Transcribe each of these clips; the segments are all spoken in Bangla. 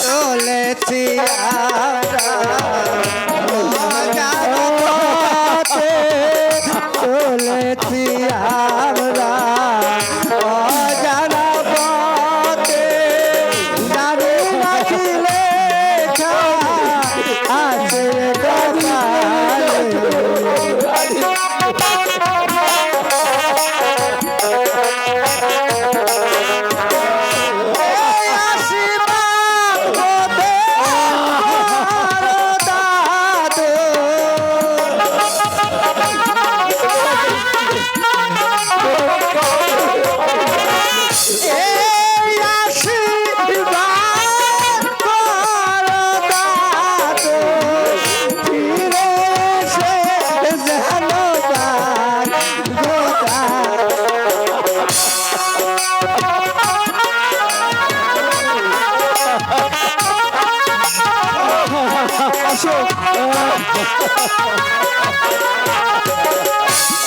চলেছি চলেছি আমরা অজানা পথে জানি না কি লেখা আছে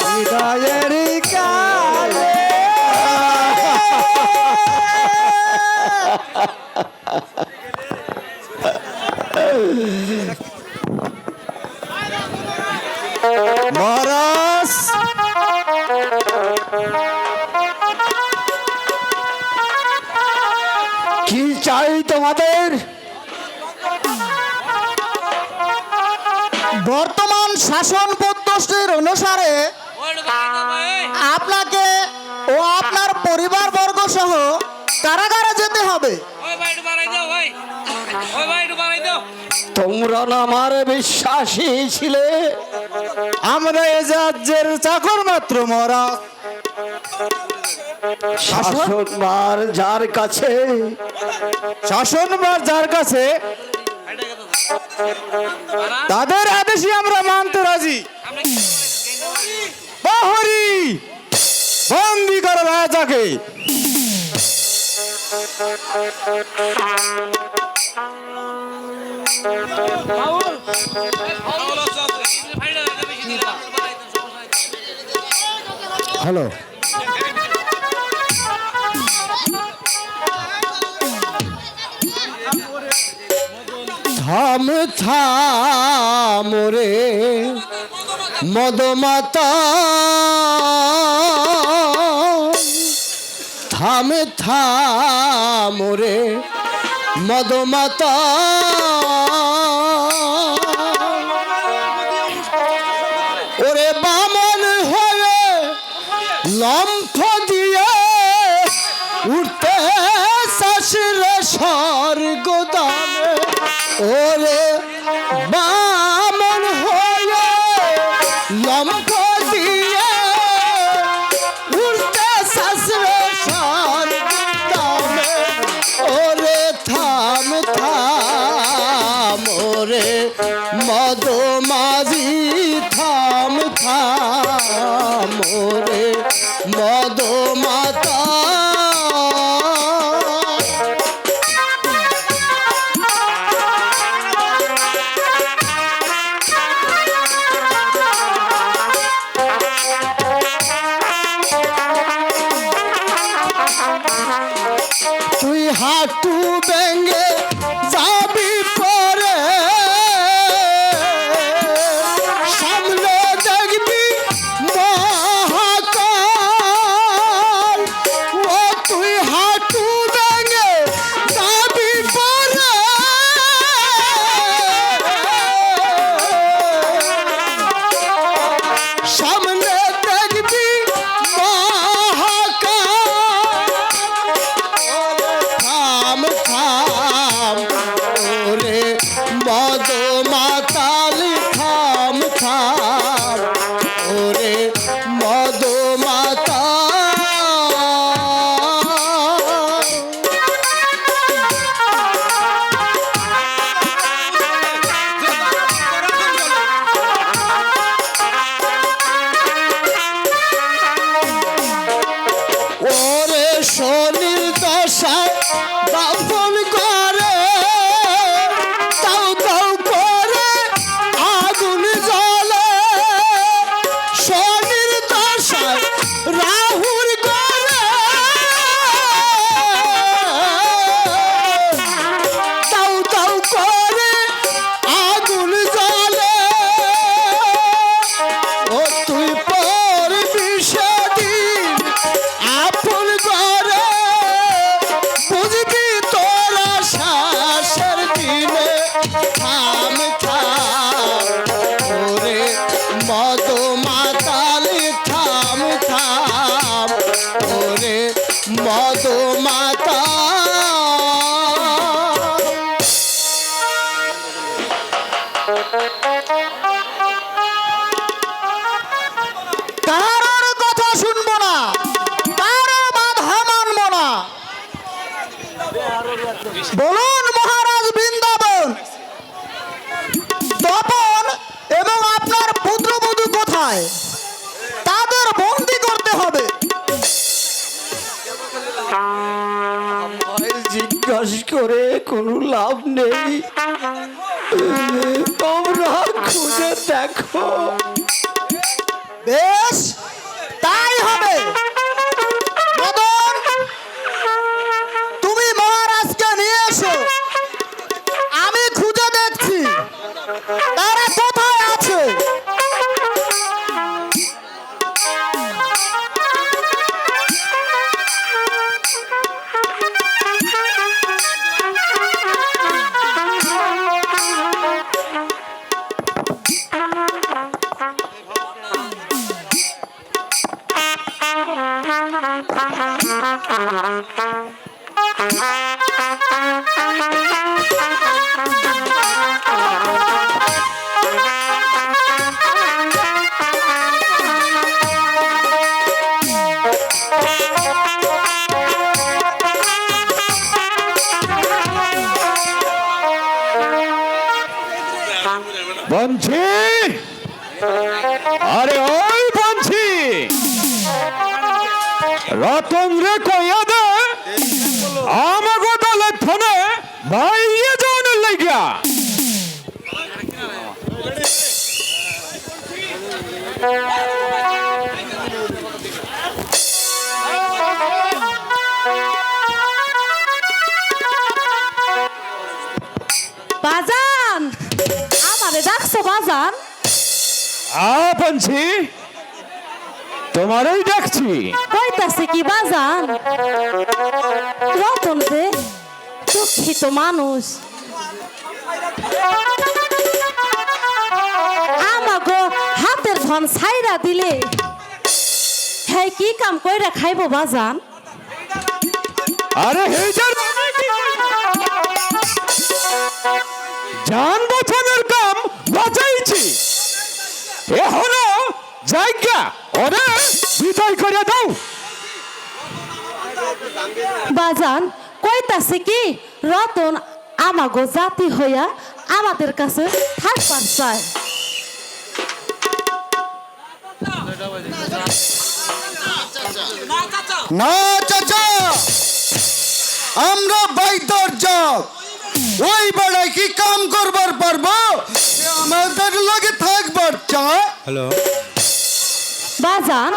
হৃদয়ের কালে মহারাজ কি চাই তোমাদের? বর্তমান শাসন পদ্ধতির অনুসারে আপনাকে ও আপনার পরিবারবর্গ সহ কারাগারে যেতে হবে। তোমরা না আমার বিশ্বাসী ছিলে? আমরা এ রাজ্যের চাকর মাত্র মহারাজ। শাসনভার যার কাছে, শাসনভার যার কাছে তাদের আদেশই আমরা মানতে রাজি। প্রহরী বন্দি করো রাজাকে। হ্যালো, থাম থাম রে মদমাতা, থাম থাম রে মদমাতা, ওরে বামন হয়ে লম্ফ দিয়ে উঠতে শাসরে স্বর্গ দামে, ওরে বামন হয়ে লম্ফ দিয়ে উঠতে শাসরে স্বর্গ দামে, ওরে থাম থাম ওরে মদ মাঝি, থাম থাম ওরে মদ মাতা। থাম ওরে মধুমাতা ওরে শনির দশায় দাফন করে তাও তাও করে আগুন জ্বলে শনির দশায় রাহুর করে তাও তাও করে আগুন জ্বলে ও তুই পড়বি সেদিন আপন করে বুঝবি তোরা শ্বাসের দিনে থাম থাম ওরে মধুমাতালি থাম থাম ওরে মধুমাতা কারোর কথা শুনবো না কারো বাধা মানবো না বলুন মহারাজ বৃন্দাবন তপন এবং আপনার পুত্রবধূ কোথায় তাদের বন্দি করতে হবে আমায় জিজ্ঞাসা করে কোনো লাভ নেই তোমরা খুঁজে দেখো বেশ তাই হবে মদন তুমি মহারাজকে নিয়ে এসো আমি খুঁজে দেখছি তারা কোথায় আছে বঞ্চি আরে ওই বঞ্চি রতন রে কইয়া দে আমাগো দলে ফোনে ভাইয়ে যাওয়ার লাগিয়া বাজান আমারে ডাকছো বাজান বঞ্চি তোমারই ডাকছি কইতাছে কি বাজান রতন যে দুঃখিত মানুষ আমাগো হাতের ধন ছাইরা দিলে হ্যাঁ কি কাম কইরা খাইবো বাজান আরে হেজার জান বাঁচানোর কাম বাঁচাইছি এখনো জায়গা ওরে বিদায় করে দাও বাজান কইতাছে কি রতন আমাগো জাতি হইয়া আমাদের কাছে থাকবার চায় না চাচা আমরা বাইতর যাব ওই বেড়ায় কি কাম করবার পারবো সে আমাদের লগে থাকবার চায় হ্যালো বাজান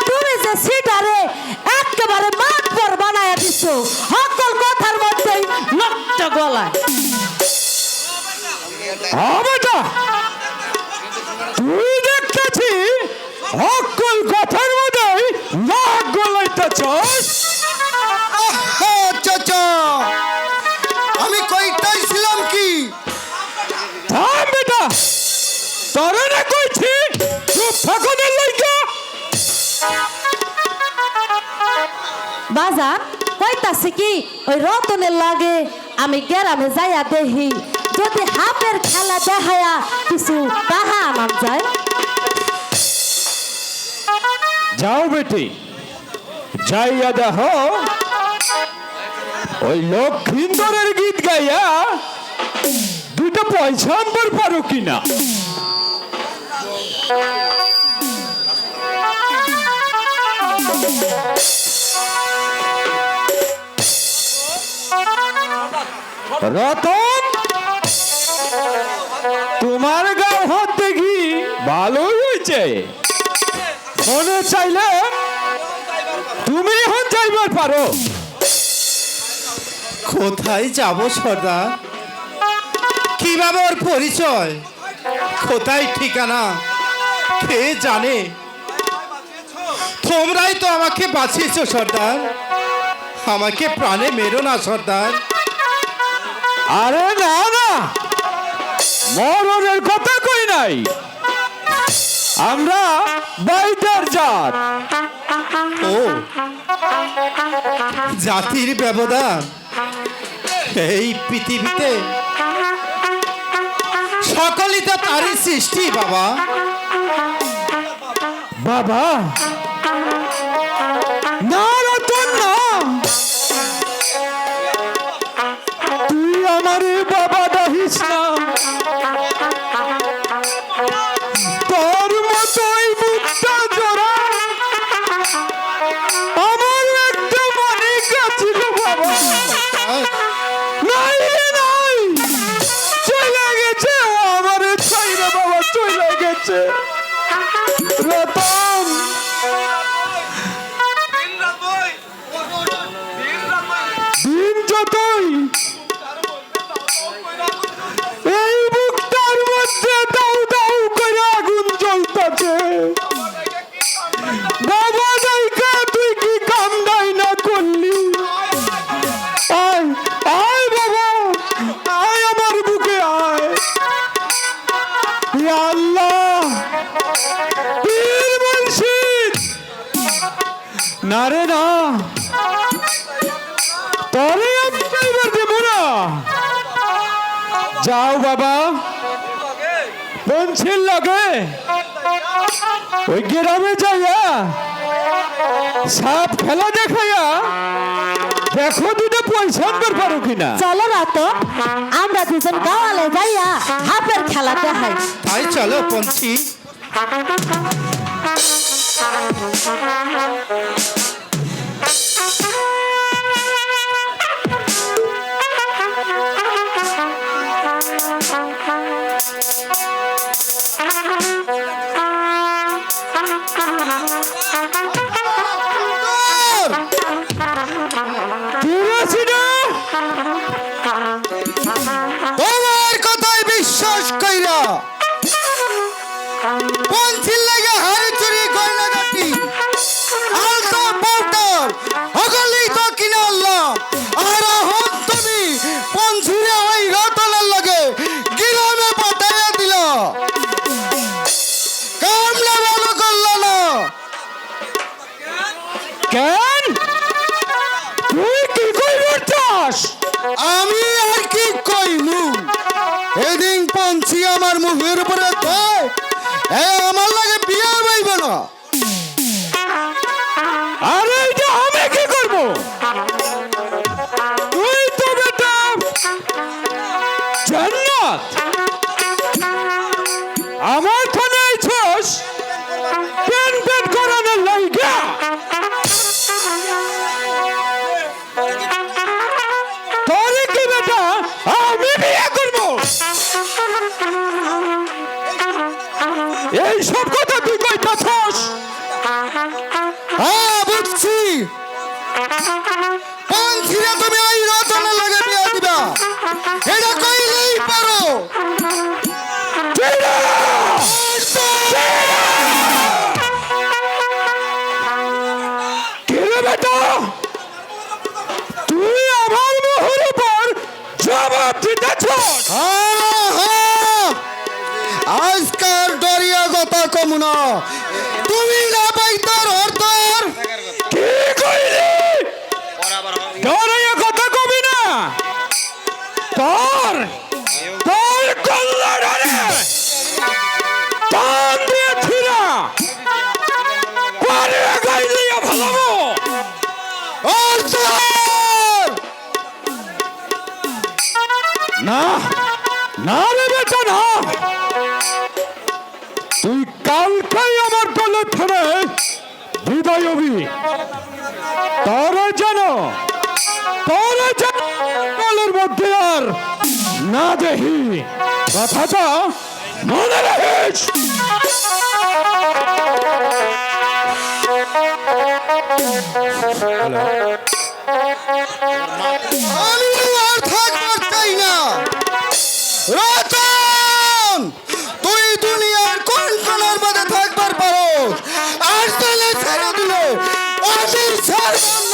তুমি যে সিটারে একেবারে মাতবর বানায়া দিছো সকল কথার মধ্যেই নকটা গলায় বেটা তুই দেখতেছি সকল কথার মধ্যেই নাক গলাইতেছস চাচা আমি কইতাইছিলাম কি থাম বেটা তোরে না কইছি চুপ থাকো না লইকা বাজান কইতাছে কি ওই রতনের লাগে আমি গ্রামে যাইয়া দেখি যদি হাফের খেলা দেখায়া কিছু টাকা আনাম যায়। যাও বেটি, যাইয়া দেখো ওই লক্ষিন্দরের গীত গাইয়া দুইটা পয়সা আনবার পারো কিনা। রতন, তোমার গাও হাত দেখি ভালোই হয়েছে। মনে চাইলে তুমি এখন যাইবার পারো। কোথায় যাব সর্দার? কিভাবে ওর পরিচয়, কোথায় ঠিকানা, কে জানে? তোমরাই তো আমাকে বাঁচিয়েছো সর্দার, আমাকে প্রাণে মেরো না সর্দার। আরে না না, মরণের কথা কই নাই। আমরা বাইটার জাত। ও, জাতির ব্যবধান এই পৃথিবীতে সকলই তো তারই সৃষ্টি বাবা। বাবা না, রতন না, তুই আমার বাবা ডাহিস না। তোর মতোই মুখটা জোড়া আমার একটা মানিক ছিল বাবা। নাই রে নাই, চলে গেছে ও আমার ছাইরা বাবা, চলে গেছে। রতন, দিন যতই এই বুকটার মধ্যে দাউ দাউ করে আগুন জ্বলতাছে। বাবা নাইকা তুই কি কাম নাই না করলি? আয় আয় বাবা, আয় আমার বুকে আয়। ইয়া আল্লাহ, পীর মুর্শিদ, না রে না, তরে আমি যাইবার দেব না। যাও বাবা, পঞ্চিল লাগে ওই গ্রামে যাইয়া সাপ খেলা দেখাইয়া দেখো দুটো পয়সা আনবার পারো কিনা। চলো রতন, আমরা দুজন গাওয়ালে যাইয়া হাফের খেলা দেখাই। তাই চলো পঞ্চি। তোমার কথায় বিশ্বাস কইরা পঞ্চিল লাগে হাড়ি চুরি গয়না গাটি আলতা পাউডার হগলি তো কিনা আল্লাহ। আর এখন তুমি পঞ্চিলে ওই রতনের লাগে গ্রামে পাঠাইয়া দিল, কামলা ভালো করলো না। কেন তুই কি কইবার চাস? আমি আর কি কইমু? এদিন পঞ্চি আমার মুখের উপরে কয় আমার লাগে বিয়া হইব না। আরে এটা আমি কি করব? তুই তো বেটা জান্নাত, আমার খানে আইছস পেন পেন করানোর লাইগা। তোরে কি বেটা আমি বিয়ে করব? এই সব কথা তুই কইতাছস? হ্যাঁ বুঝছি, পঞ্চিরা তুমি ওই রতনের লাগে বিয়া দিবা, এটা কইলেই পারো। কিরে বেটা, তুই আমার মোহর উপর জবাব দিতেছস? আজকাল ডরিয়া কথা কম না, তুমি না পাইতার অর্থর কি কইলি? ডরাইয়া কথা কবি না। তোর তোর থানে বিদায় হবি। তারা যেন কালের মধ্যে আর না দেখি, কথাটা মনে রাখিস। আমি আর থাকবার চাই না। রতন, তুই দুনিয়ার কোন কোনার মধ্যে থাকবার পারো, আর তাহলে ছেড়ে দিলে আমি ছাড়ব